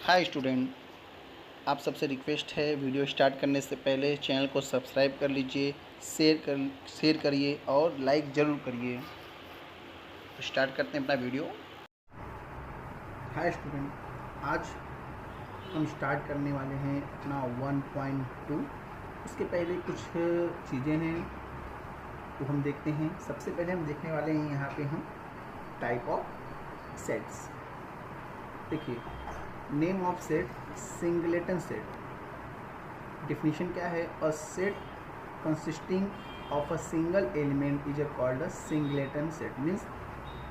Hi student, आप सबसे request है वीडियो स्टार्ट करने से पहले चैनल को सब्सक्राइब कर लीजिए, शेयर करिए और लाइक ज़रूर करिए। तो स्टार्ट करते हैं अपना वीडियो। हाय स्टूडेंट, आज हम स्टार्ट करने वाले हैं अपना 1.2। उसके पहले कुछ चीज़ें हैं तो हम देखते हैं। सबसे पहले हम देखने वाले हैं यहाँ पे हम टाइप ऑफ सेट्स। देखिए, name of set singleton set. Definition क्या है? A set consisting of a single element is called a singleton set. Means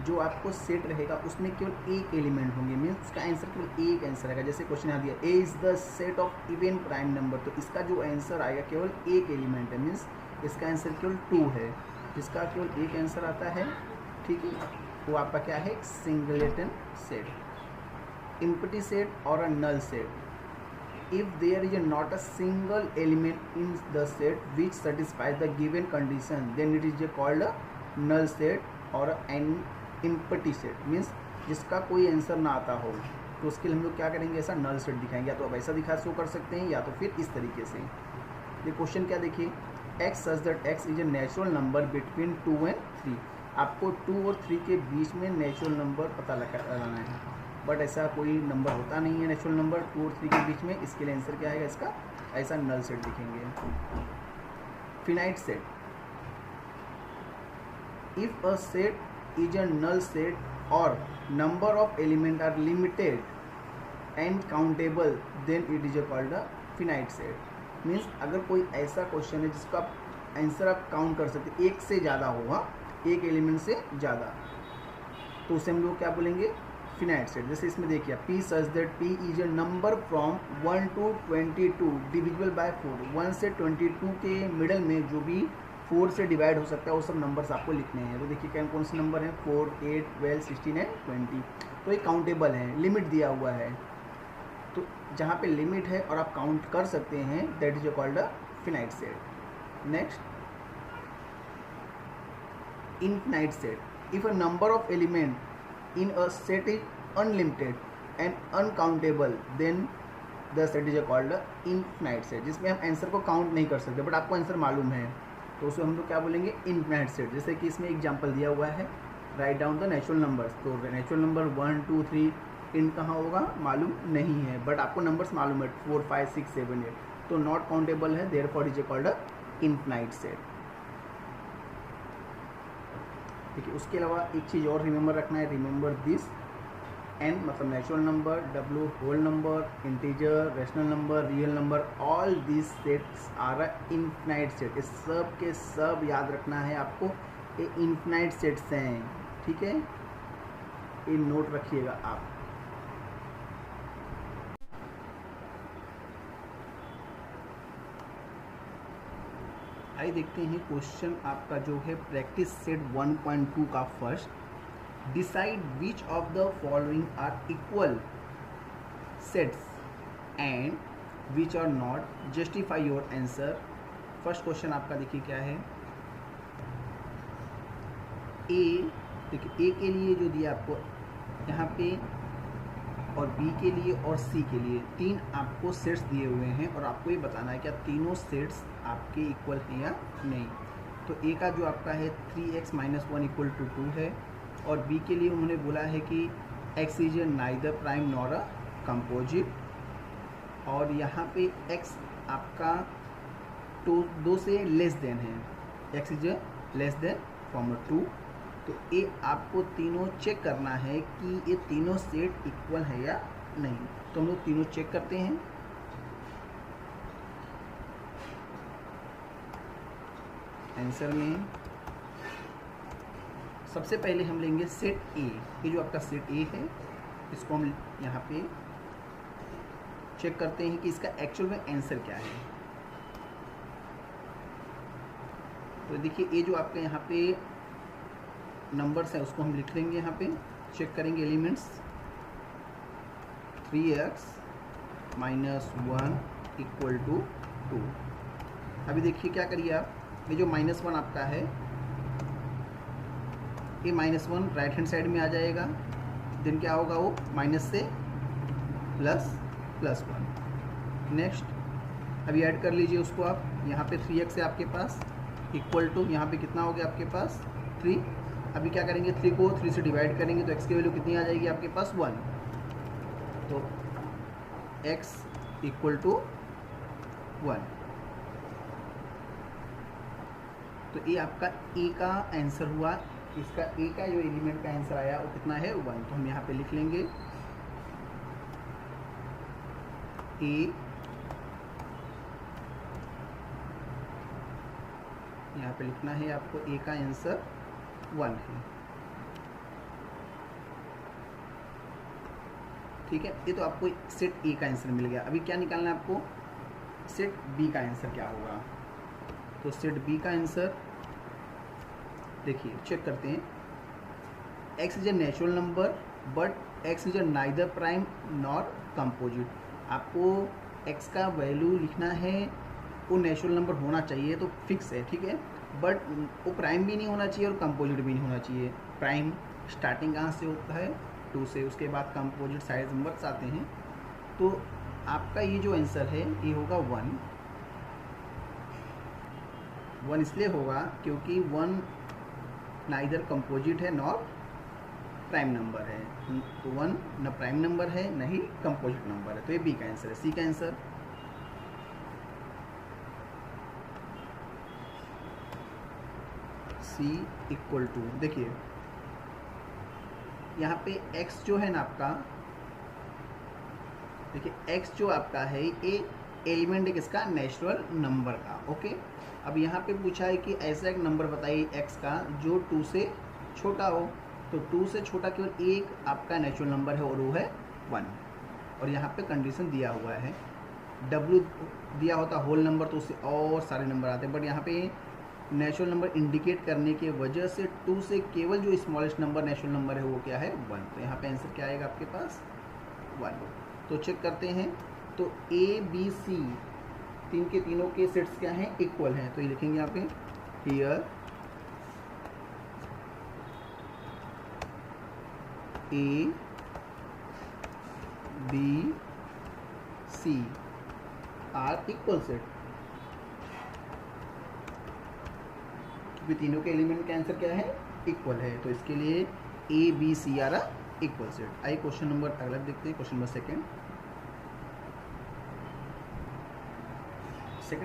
जो आपको सेट रहेगा उसमें केवल एक एलिमेंट होंगे, मीन्स उसका आंसर केवल एक आंसर आएगा। जैसे क्वेश्चन आ दिया A is the set of even prime number, तो इसका जो आंसर आएगा केवल एक एलिमेंट है, मीन्स इसका आंसर केवल 2 है। जिसका केवल एक आंसर आता है, ठीक है, वो आपका क्या है? Singleton set. empty set or a null set if there is not a single element in the set which satisfies the given condition, then it is called a null set or an empty set। means जिसका कोई answer ना आता हो तो उसके लिए हम लोग क्या करेंगे? ऐसा नल सेट दिखाएंगे। या तो आप ऐसा दिखा शो कर सकते हैं या तो फिर इस तरीके से। ये क्वेश्चन क्या देखिए, x such that x is a natural number between 2 and 3। आपको 2 और 3 के बीच में नेचुरल नंबर पता लगाना है, बट ऐसा कोई नंबर होता नहीं है नेचुरल नंबर 2 और 3 के बीच में। इसके लिए आंसर क्या आएगा इसका? ऐसा नल सेट दिखेंगे। Finite set, if a set is a null set और number of element are limited and countable, then it is called a finite set. Means अगर कोई ऐसा क्वेश्चन है जिसका आंसर आप काउंट कर सकते, एक से ज़्यादा होगा, एक एलिमेंट से ज़्यादा, तो उसे हम लोग क्या बोलेंगे? Finite set. जैसे इसमें देखिए, P such that P is a number from 1 to 22 divisible by 4। 1 से 22 के मिडल में जो भी 4 से डिवाइड हो सकता है वो सब नंबर्स आपको लिखने हैं। तो देखिए कौन से नंबर हैं? 4, 8, 12, 16 एंड 20। तो ये काउंटेबल है, लिमिट दिया हुआ है। तो जहाँ पे लिमिट है और आप काउंट कर सकते हैं, that is called a finite set. Next, infinite set, if a number of element in a set is unlimited and uncountable, then the set is called a infinite set। जिसमें हम answer को count नहीं कर सकते but आपको answer मालूम है, तो उसे हम लोग क्या बोलेंगे? Infinite set. जैसे कि इसमें एग्जांपल दिया हुआ है, write down the natural numbers. तो नेचुरल नंबर 1, 2, 3 इन कहाँ होगा मालूम नहीं है, बट आपको नंबर्स मालूम है 4, 5, 6, 7, 8, तो नॉट काउंटेबल है, therefore is called a infinite set. ठीक है, उसके अलावा एक चीज़ और रिमेंबर रखना है, रिमेंबर दिस, एन मतलब natural number, W whole number, integer, rational number, real number, all this sets are a infinite set. इस सब के सब याद रखना है आपको, ये इनफिनाइट सेट्स हैं। ठीक है, ये नोट रखिएगा आप। आइए देखते हैं क्वेश्चन आपका जो है प्रैक्टिस सेट 1.2 का first. Decide which of the following are equal sets and which are not, justify your answer. First question आपका देखिए क्या है। ए, देखिए ए के लिए जो दिया आपको यहाँ पे, और बी के लिए और सी के लिए 3 आपको सेट्स दिए हुए हैं और आपको ये बताना है क्या तीनों सेट्स आपके इक्वल हैं या नहीं। तो ए का जो आपका है 3x - 1 = 2 है, और बी के लिए उन्होंने बोला है कि x is neither prime nor a composite, और यहाँ पे x आपका 2 से लेस देन है, x is less than from 2। तो ये आपको तीनों चेक करना है कि ये तीनों सेट इक्वल है या नहीं। तो हम लोग तीनों चेक करते हैं। आंसर में सबसे पहले हम लेंगे सेट ए। ये जो आपका सेट ए है, इसको हम यहाँ पे चेक करते हैं कि इसका एक्चुअल में आंसर क्या है। तो देखिए, ये जो आपका यहाँ पे नंबर्स है उसको हम लिख लेंगे, यहाँ पे चेक करेंगे एलिमेंट्स। 3x - 1 = 2। अभी देखिए क्या करिए आप, ये जो -1 आपका है, ये -1 राइट हैंड साइड में आ जाएगा, देन क्या होगा वो माइनस से प्लस प्लस 1। नेक्स्ट अभी ऐड कर लीजिए उसको आप, यहाँ पे 3x है आपके पास, इक्वल टू यहाँ पे कितना हो गया आपके पास 3। अभी क्या करेंगे, 3 को 3 से डिवाइड करेंगे तो x की वैल्यू कितनी आ जाएगी आपके पास 1। तो x इक्वल टू 1। तो ये आपका ए का आंसर हुआ। इसका ए का जो एलिमेंट का आंसर आया वो कितना है 1। तो हम यहाँ पे लिख लेंगे ए, यहाँ पे लिखना है आपको ए का आंसर 1 है। ठीक है, ये तो आपको सेट ए का आंसर मिल गया। अभी क्या निकालना है आपको, सेट बी का आंसर क्या होगा। तो सेट बी का आंसर देखिए, चेक करते हैं। x is a natural number but x is a neither prime nor composite. आपको x का वैल्यू लिखना है, वो नेचुरल नंबर होना चाहिए तो फिक्स है, ठीक है, बट वो प्राइम भी नहीं होना चाहिए और कंपोजिट भी नहीं होना चाहिए। प्राइम स्टार्टिंग कहाँ से होता है 2 से, उसके बाद कंपोजिट साइड नंबर्स आते हैं। तो आपका ये जो आंसर है ये होगा 1 इसलिए होगा क्योंकि 1 नाइदर कंपोजिट है नॉर प्राइम नंबर है। तो 1 न प्राइम नंबर है न ही कंपोजिट नंबर है। तो ये बी का आंसर है। सी का आंसर सी इक्वल टू, देखिए यहाँ पे x जो है ना आपका, देखिए x जो आपका है ये एलिमेंट है किसका, नेचुरल नंबर का। ओके, अब यहाँ पे पूछा है कि ऐसा एक नंबर बताइए x का जो 2 से छोटा हो। तो 2 से छोटा केवल एक आपका नेचुरल नंबर है और वो है 1। और यहाँ पे कंडीशन दिया हुआ है, w दिया होता होल नंबर तो उससे और सारे नंबर आते हैं, बट यहाँ पे नेचुरल नंबर इंडिकेट करने की वजह से 2 से केवल जो स्मॉलेस्ट नंबर नेचुरल नंबर है वो क्या है 1। तो यहाँ पे आंसर क्या आएगा आपके पास 1। तो चेक करते हैं। तो ए बी सी तीनों के सेट्स क्या हैं, इक्वल हैं। तो ये लिखेंगे यहाँ पे here A B C are equal set, क्योंकि तीनों के एलिमेंट का आंसर क्या है, इक्वल है। तो इसके लिए A B C are equal set. आइए क्वेश्चन नंबर अगला देखते हैं, question number second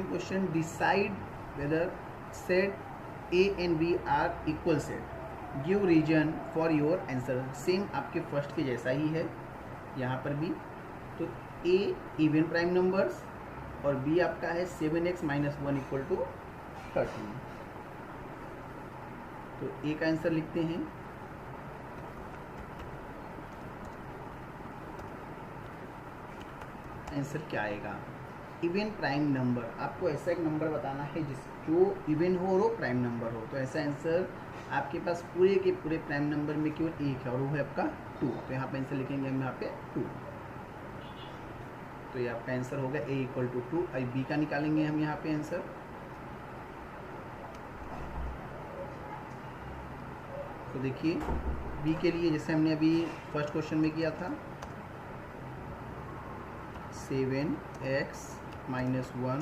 question, decide whether set A and B are equal set, give reason for your answer. Same आपके फर्स्ट के जैसा ही है यहाँ पर भी। तो ए इवन प्राइम नंबर्स और बी आपका है 7x - 1 इक्वल टू 13। तो ए का आंसर लिखते हैं, आंसर क्या आएगा, इवन प्राइम नंबर। आपको ऐसा एक नंबर बताना है जो इवन हो और वो प्राइम नंबर हो। तो ऐसा आंसर आपके पास पूरे के पूरे प्राइम नंबर में केवल एक है और वो है आपका 2। तो यहाँ पे आंसर लिखेंगे हम यहाँ पे 2। तो ये आपका आंसर होगा a इक्वल टू 2। अब बी का निकालेंगे हम यहाँ पे आंसर। तो देखिए बी के लिए जैसे हमने अभी फर्स्ट क्वेश्चन में किया था, 7x - 1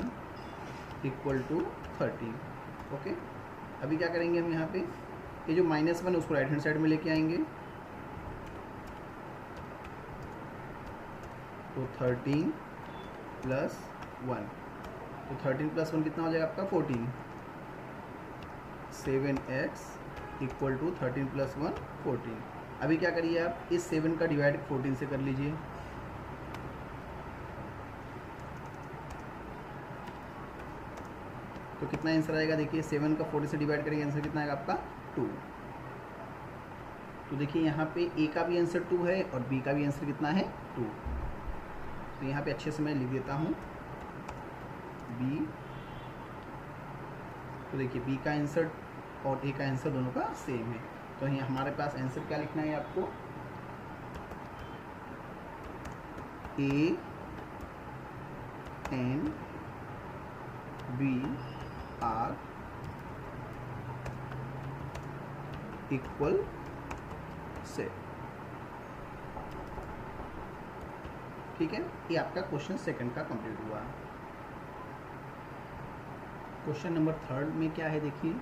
इक्वल टू 13। ओके, अभी क्या करेंगे हम यहाँ पे, ये जो -1 है उसको राइट हैंड साइड में लेके आएंगे। तो 13 + 1, तो 13 + 1 कितना हो जाएगा आपका 14। 7x equal to 13 + 1 14। अभी क्या करिए आप, इस 7 का डिवाइड 14 से कर लीजिए। तो कितना आंसर आएगा, देखिए 7 का 40 से डिवाइड करेंगे, आंसर कितना आएगा आपका 2। तो देखिए यहाँ पे ए का भी आंसर 2 है और बी का भी आंसर कितना है 2। तो यहाँ पे अच्छे से मैं लिख देता हूँ बी। तो देखिए बी का आंसर और ए का आंसर दोनों का सेम है। तो यहाँ हमारे पास आंसर क्या लिखना है आपको, A and B are equal set. ठीक है, ये आपका क्वेश्चन सेकंड का कंप्लीट हुआ। क्वेश्चन नंबर थर्ड में क्या है, देखिए,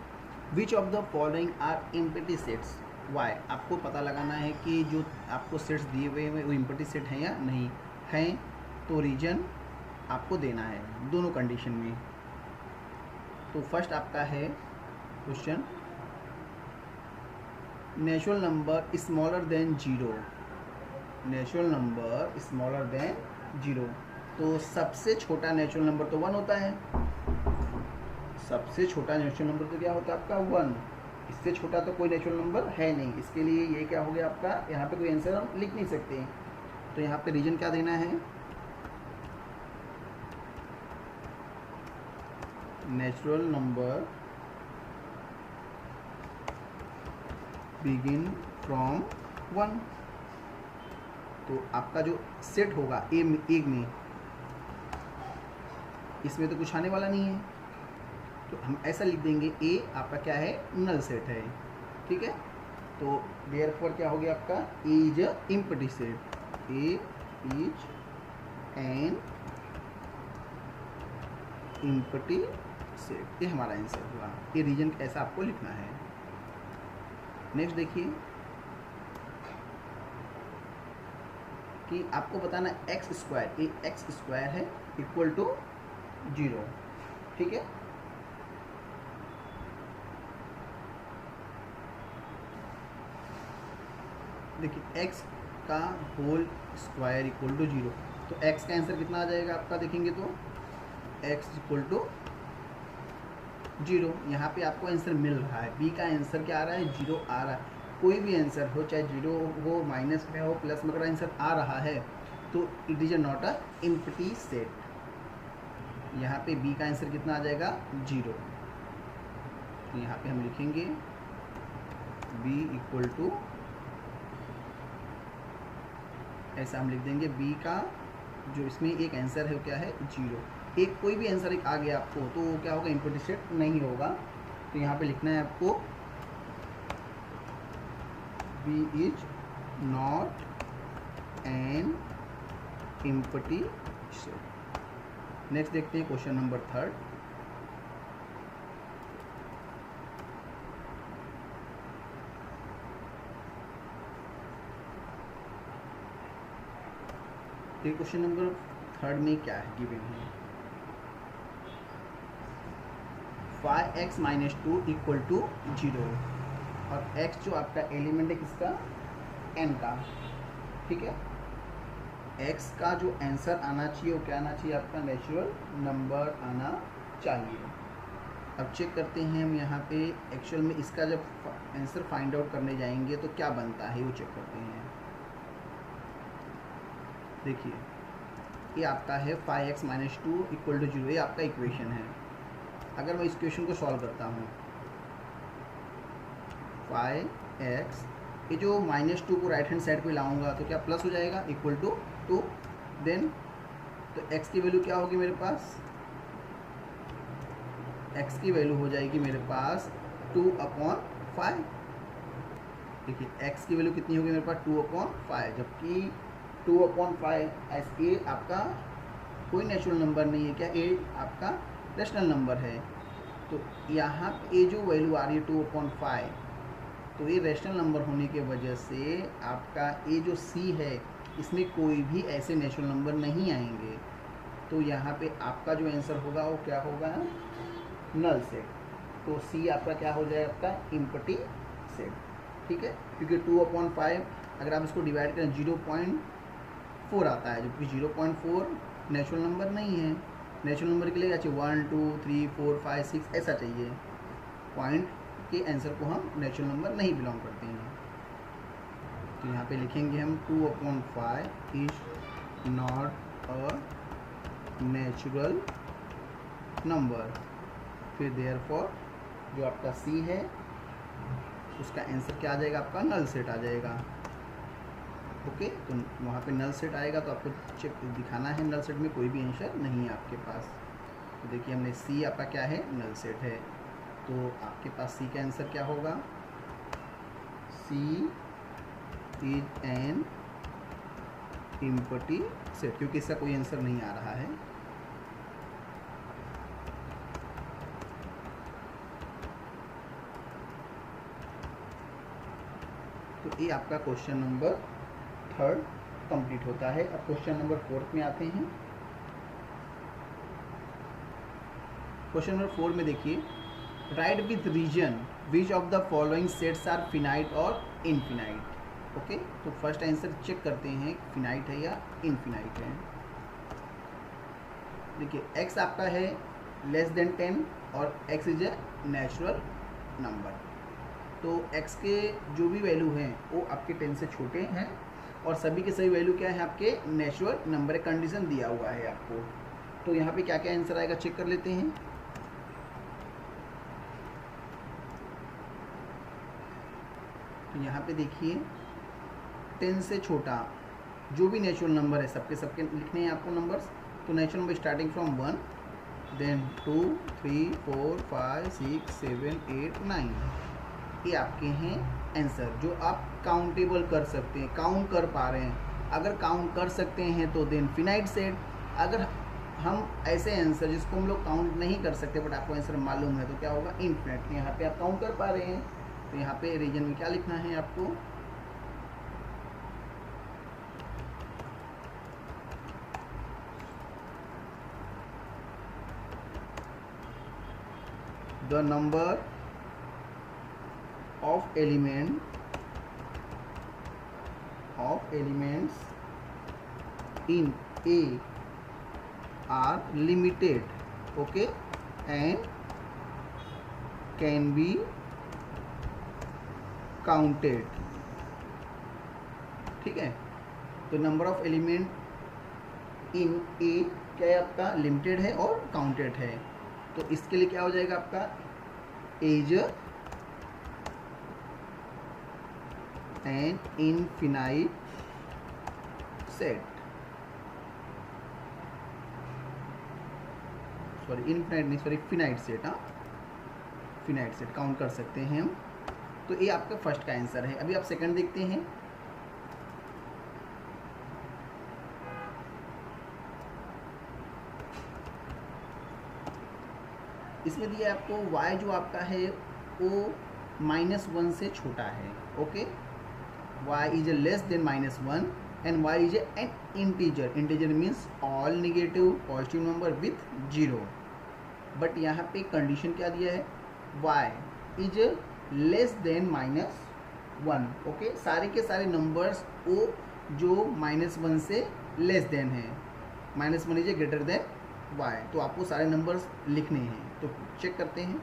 which of the following are empty sets, why. आपको पता लगाना है कि जो आपको सेट्स दिए हुए हैं वो एम्प्टी सेट हैं या नहीं हैं, तो रीजन आपको देना है दोनों कंडीशन में। तो फर्स्ट आपका है question, natural number smaller than zero, natural number smaller than zero. तो सबसे छोटा नेचुरल नंबर तो 1 होता है, सबसे छोटा नेचुरल नंबर तो क्या होता है आपका 1, इससे छोटा तो कोई नेचुरल नंबर है नहीं। इसके लिए ये क्या हो गया आपका, यहाँ पे कोई आंसर हम लिख नहीं सकते। तो यहाँ पे रीजन क्या देना है, नेचुरल नंबर बिगिन फ्रॉम 1। तो आपका जो सेट होगा ए में, इसमें तो कुछ आने वाला नहीं है, तो हम ऐसा लिख देंगे ए आपका क्या है, नल सेट है, ठीक है। तो देयरफॉर क्या हो गया आपका, A is a empty set, A is an empty set, ये हमारा आंसर हुआ। ये रीजन ऐसा आपको लिखना है। नेक्स्ट देखिए कि आपको बताना एक्स स्क्वायर, ये एक्स स्क्वायर है इक्वल टू 0, ठीक है। देखिए x का होल स्क्वायर इक्वल टू 0, तो x का आंसर कितना आ जाएगा आपका, देखेंगे तो x इक्वल टू 0। यहाँ पे आपको आंसर मिल रहा है, b का आंसर क्या आ रहा है, 0 आ रहा है। कोई भी आंसर हो, चाहे 0 हो, माइनस में हो, प्लस में, अगर आंसर आ रहा है तो it is not a empty set. यहाँ पे b का आंसर कितना आ जाएगा, 0। तो यहाँ पे हम लिखेंगे b इक्वल टू, ऐसा हम लिख देंगे, b का जो इसमें एक आंसर है वो क्या है, 0। एक कोई भी आंसर एक आ गया आपको तो वो क्या होगा, एम्प्टी सेट नहीं होगा। तो यहाँ पे लिखना है आपको b is not an empty set. Next देखते हैं क्वेश्चन नंबर थर्ड। ये क्वेश्चन नंबर थर्ड में क्या है, गिवन है 5x - 2 इक्वल टू 0, और x जो आपका एलिमेंट है किसका, n का, ठीक है। x का जो आंसर आना चाहिए वो क्या आना चाहिए आपका, नेचुरल नंबर आना चाहिए। अब चेक करते हैं हम यहाँ पे एक्चुअल में इसका जब आंसर फाइंड आउट करने जाएंगे तो क्या बनता है वो चेक करते हैं। देखिए ये आपका है 5x - 2 इक्वल टू 0, ये आपका इक्वेशन है। अगर मैं इस इक्वेशन को सॉल्व करता हूँ, 5x, ये जो -2 को राइट हैंड साइड पे लाऊंगा तो क्या प्लस हो जाएगा, इक्वल टू 2। देन तो x की वैल्यू क्या होगी मेरे पास, x की वैल्यू हो जाएगी मेरे पास 2/5। देखिए x की वैल्यू कितनी होगी मेरे पास, 2/5, जबकि 2/5 ऐसे आपका कोई नेचुरल नंबर नहीं है, क्या ए आपका रेशनल नंबर है। तो यहाँ ए जो वैल्यू आ रही है 2/5, तो ये रेशनल नंबर होने के वजह से आपका ए जो सी है इसमें कोई भी ऐसे नेचुरल नंबर नहीं आएंगे। तो यहाँ पे आपका जो आंसर होगा वो क्या होगा, नल सेट। तो सी आपका क्या हो जाएगा, आपका एम्प्टी सेट, ठीक है। क्योंकि 2/5 अगर आप इसको डिवाइड करें 0.4 आता है, जबकि 0.4 नेचुरल नंबर नहीं है। नेचुरल नंबर के लिए चाहिए 1 2 3 4 5 6 ऐसा चाहिए, पॉइंट के आंसर को हम नेचुरल नंबर नहीं बिलोंग करते हैं। तो यहाँ पे लिखेंगे हम 2/5 is not a natural number. फिर देयरफॉर जो आपका सी है उसका आंसर क्या आ जाएगा, आपका नल सेट आ जाएगा। ओके, तो वहाँ पे नल सेट आएगा तो आपको चेक दिखाना है, नल सेट में कोई भी आंसर नहीं है आपके पास। तो देखिए हमने सी आपका क्या है, नल सेट है। तो आपके पास सी का आंसर क्या होगा, सी इज एन एम्प्टी सेट, क्योंकि इसका कोई आंसर नहीं आ रहा है। तो ये आपका क्वेश्चन नंबर 3 कंप्लीट होता है। अब क्वेश्चन नंबर 4 में आते हैं। क्वेश्चन नंबर 4 में देखिए, write with reason which of the following sets are finite और इनफिनाइट। ओके, तो फर्स्ट आंसर चेक करते हैं फिनाइट है या इनफिनाइट है। देखिए x आपका है लेस देन 10 और x is a natural number. तो x के जो भी वैल्यू हैं वो आपके 10 से छोटे हैं और सभी के सभी वैल्यू क्या है आपके नेचुरल नंबर, कंडीशन दिया हुआ है आपको। तो यहाँ पे क्या क्या आंसर आएगा चेक कर लेते हैं। तो यहाँ पे देखिए 10 से छोटा जो भी नेचुरल नंबर है सबके सबके लिखने हैं आपको नंबर्स। तो natural number starting from 1 then 2 3 4 5 6 7 8 9, ये आपके हैं आंसर जो आप काउंटेबल कर सकते हैं, काउंट कर पा रहे हैं। अगर काउंट कर सकते हैं तो देन फिनाइट सेट। अगर हम ऐसे आंसर जिसको हम लोग काउंट नहीं कर सकते बट आपको आंसर मालूम है तो क्या होगा इनफिनाइट। यहाँ पे आप काउंट कर पा रहे हैं तो यहाँ पे रीजन में क्या लिखना है आपको, the number of elements in A are limited, okay, and can be counted। ठीक है, तो नंबर ऑफ एलिमेंट इन ए क्या है आपका लिमिटेड है और काउंटेड है। तो इसके लिए क्या हो जाएगा आपका as an infinite set, sorry infinite नहीं सॉरी फिनाइट सेट। हाँ, फिनाइट सेट काउंट कर सकते हैं हम। तो ये आपका फर्स्ट का आंसर है। अभी आप सेकंड देखते हैं। इसमें दिया आपको y जो आपका है वो -1 से छोटा है। Okay, y is less than -1 and y is an integer. Integer means all negative positive number with 0। But यहाँ पे कंडीशन क्या दिया है, y is less than -1। Okay, सारे के सारे नंबर्स वो जो -1 से लेस देन है, -1 इज ग्रेटर देन y। तो आपको सारे नंबर्स लिखने हैं। तो चेक करते हैं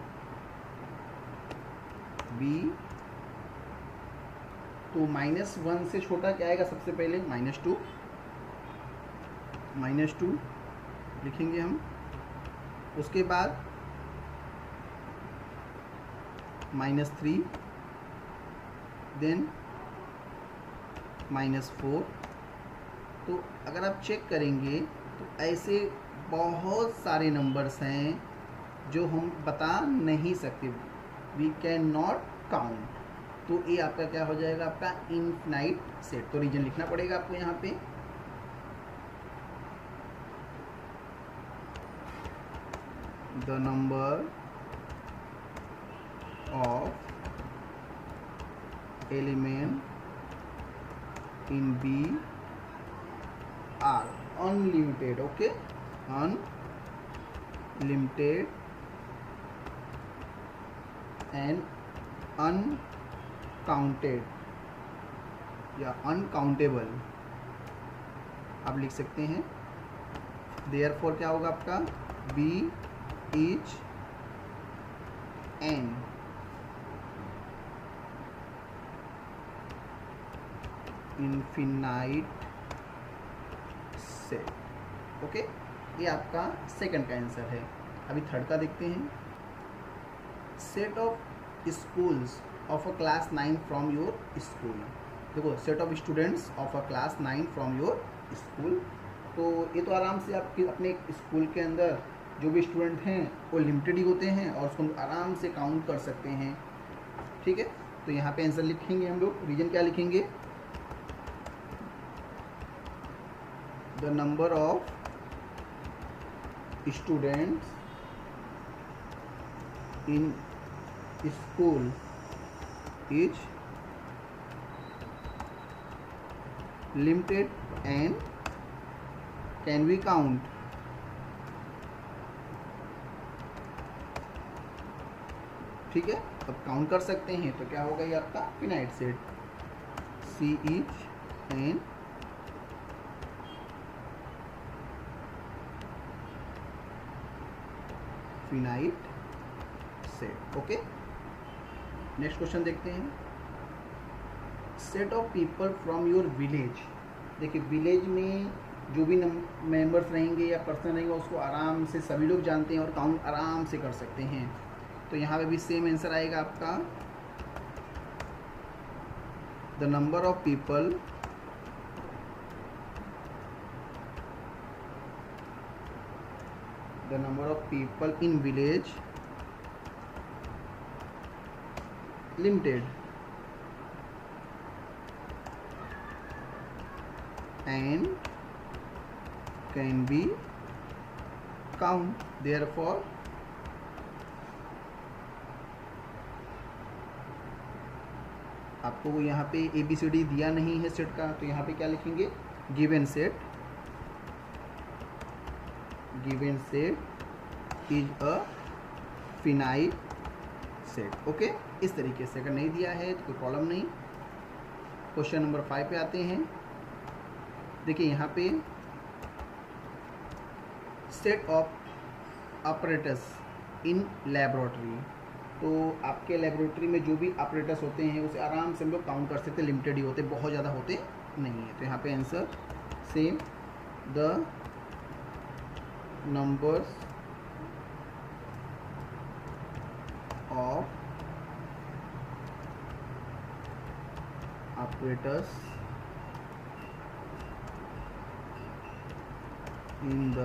b, तो -1 से छोटा क्या आएगा सबसे पहले -2 लिखेंगे हम। उसके बाद -3 देन -4। तो अगर आप चेक करेंगे तो ऐसे बहुत सारे नंबर्स हैं जो हम बता नहीं सकते, वी कैन नॉट काउंट। तो ये आपका क्या हो जाएगा आपका इनफिनाइट सेट। तो रीजन लिखना पड़ेगा आपको यहाँ पे, the number of element in B are unlimited. Okay, unlimited and uncounted या अनकाउंटेबल आप लिख सकते हैं। देयरफॉर क्या होगा आपका B is an infinite set. Okay, ये आपका सेकंड का आंसर है। अभी थर्ड का देखते हैं। Set of schools of a class 9 from your school. देखो set of students of a class 9 from your school. तो ये तो आराम से आपके अपने स्कूल के अंदर जो भी स्टूडेंट हैं वो लिमिटेड ही होते हैं और उसको आराम से काउंट कर सकते हैं। ठीक है, तो यहाँ पे आंसर लिखेंगे हम लोग। रीजन क्या लिखेंगे, the number of students in school is limited and can we count. ठीक है, अब काउंट कर सकते हैं तो क्या होगा ये आपका finite set. C is an finite set. Okay, next question देखते हैं। Set of people from your village. देखिए विलेज में जो भी मेंबर्स रहेंगे या पर्सन रहेंगे उसको आराम से सभी लोग जानते हैं और काउंट आराम से कर सकते हैं। तो यहाँ पे भी सेम आंसर आएगा आपका। The number of people in village limited and can be count. Therefore आपको यहाँ पे ABCD दिया नहीं है सेट का, तो यहाँ पे क्या लिखेंगे, given set is a finite set. Okay, इस तरीके से। अगर नहीं दिया है तो कोई प्रॉब्लम नहीं। क्वेश्चन नंबर 5 पे आते हैं। देखिए यहाँ पे set of operators in laboratory. तो आपके लेबोरेटरी में जो भी ऑपरेटर्स होते हैं उसे आराम से हम लोग काउंट कर सकते हैं, लिमिटेड ही होते, बहुत ज़्यादा होते नहीं है। तो यहाँ पे answer same, the numbers of operators in the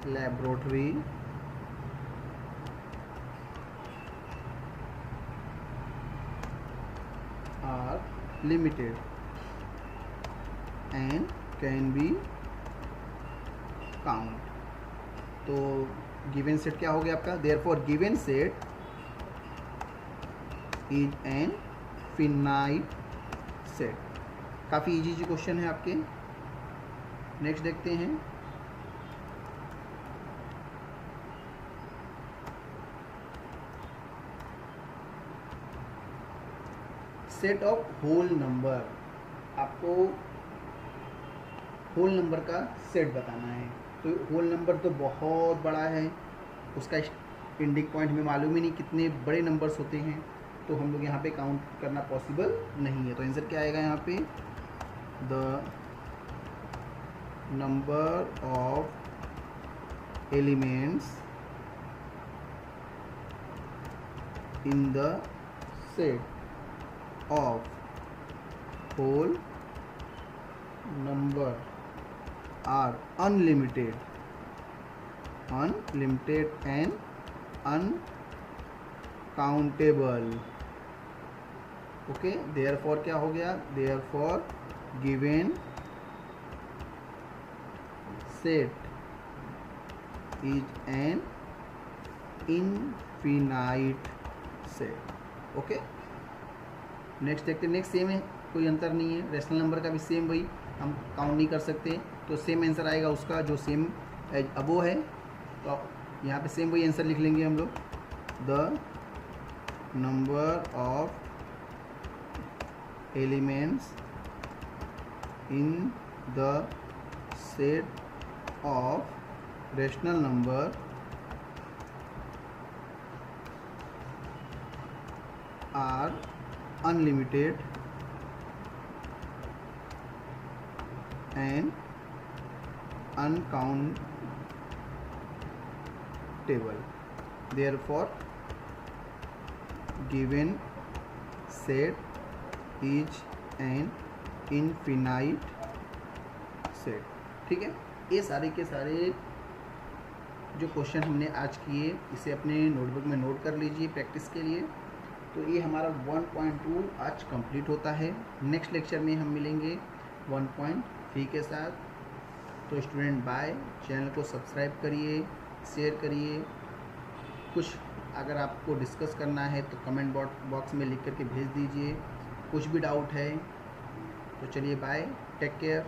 laboratory are limited and can be count। तो गिवन सेट क्या हो गया आपका, therefore given set is an finite set. काफ़ी इजी क्वेश्चन है आपके। नेक्स्ट देखते हैं। Set of whole number. आपको होल नंबर का सेट बताना है। तो होल नंबर तो बहुत बड़ा है, उसका एंडिंग पॉइंट हमें मालूम ही नहीं कितने बड़े नंबर्स होते हैं, तो हम लोग यहाँ पे काउंट करना पॉसिबल नहीं है। तो आंसर क्या आएगा यहाँ पे, the number of elements in the set of whole number are unlimited and uncountable। Okay, therefore क्या हो गया, therefore given set is an infinite set। Okay, next देखते हैं। नेक्स्ट सेम है, कोई अंतर नहीं है। रेशनल नंबर का भी सेम वही, हम काउंट नहीं कर सकते, तो सेम आंसर आएगा उसका जो सेम एज अबो है। तो यहाँ पे सेम वही आंसर लिख लेंगे हम लोग, the number of elements in the set of rational number are unlimited and uncountable। Therefore given set is an infinite set। ठीक है, ये सारे के सारे जो क्वेश्चन हमने आज किए इसे अपने नोटबुक में नोट कर लीजिए प्रैक्टिस के लिए। तो ये हमारा 1.2 आज कंप्लीट होता है। नेक्स्ट लेक्चर में हम मिलेंगे 1.3 के साथ। तो स्टूडेंट बाय, चैनल को सब्सक्राइब करिए, शेयर करिए। कुछ अगर आपको डिस्कस करना है तो कमेंट बॉक्स में लिख करके भेज दीजिए। कुछ भी डाउट है तो चलिए बाय, टेक केयर।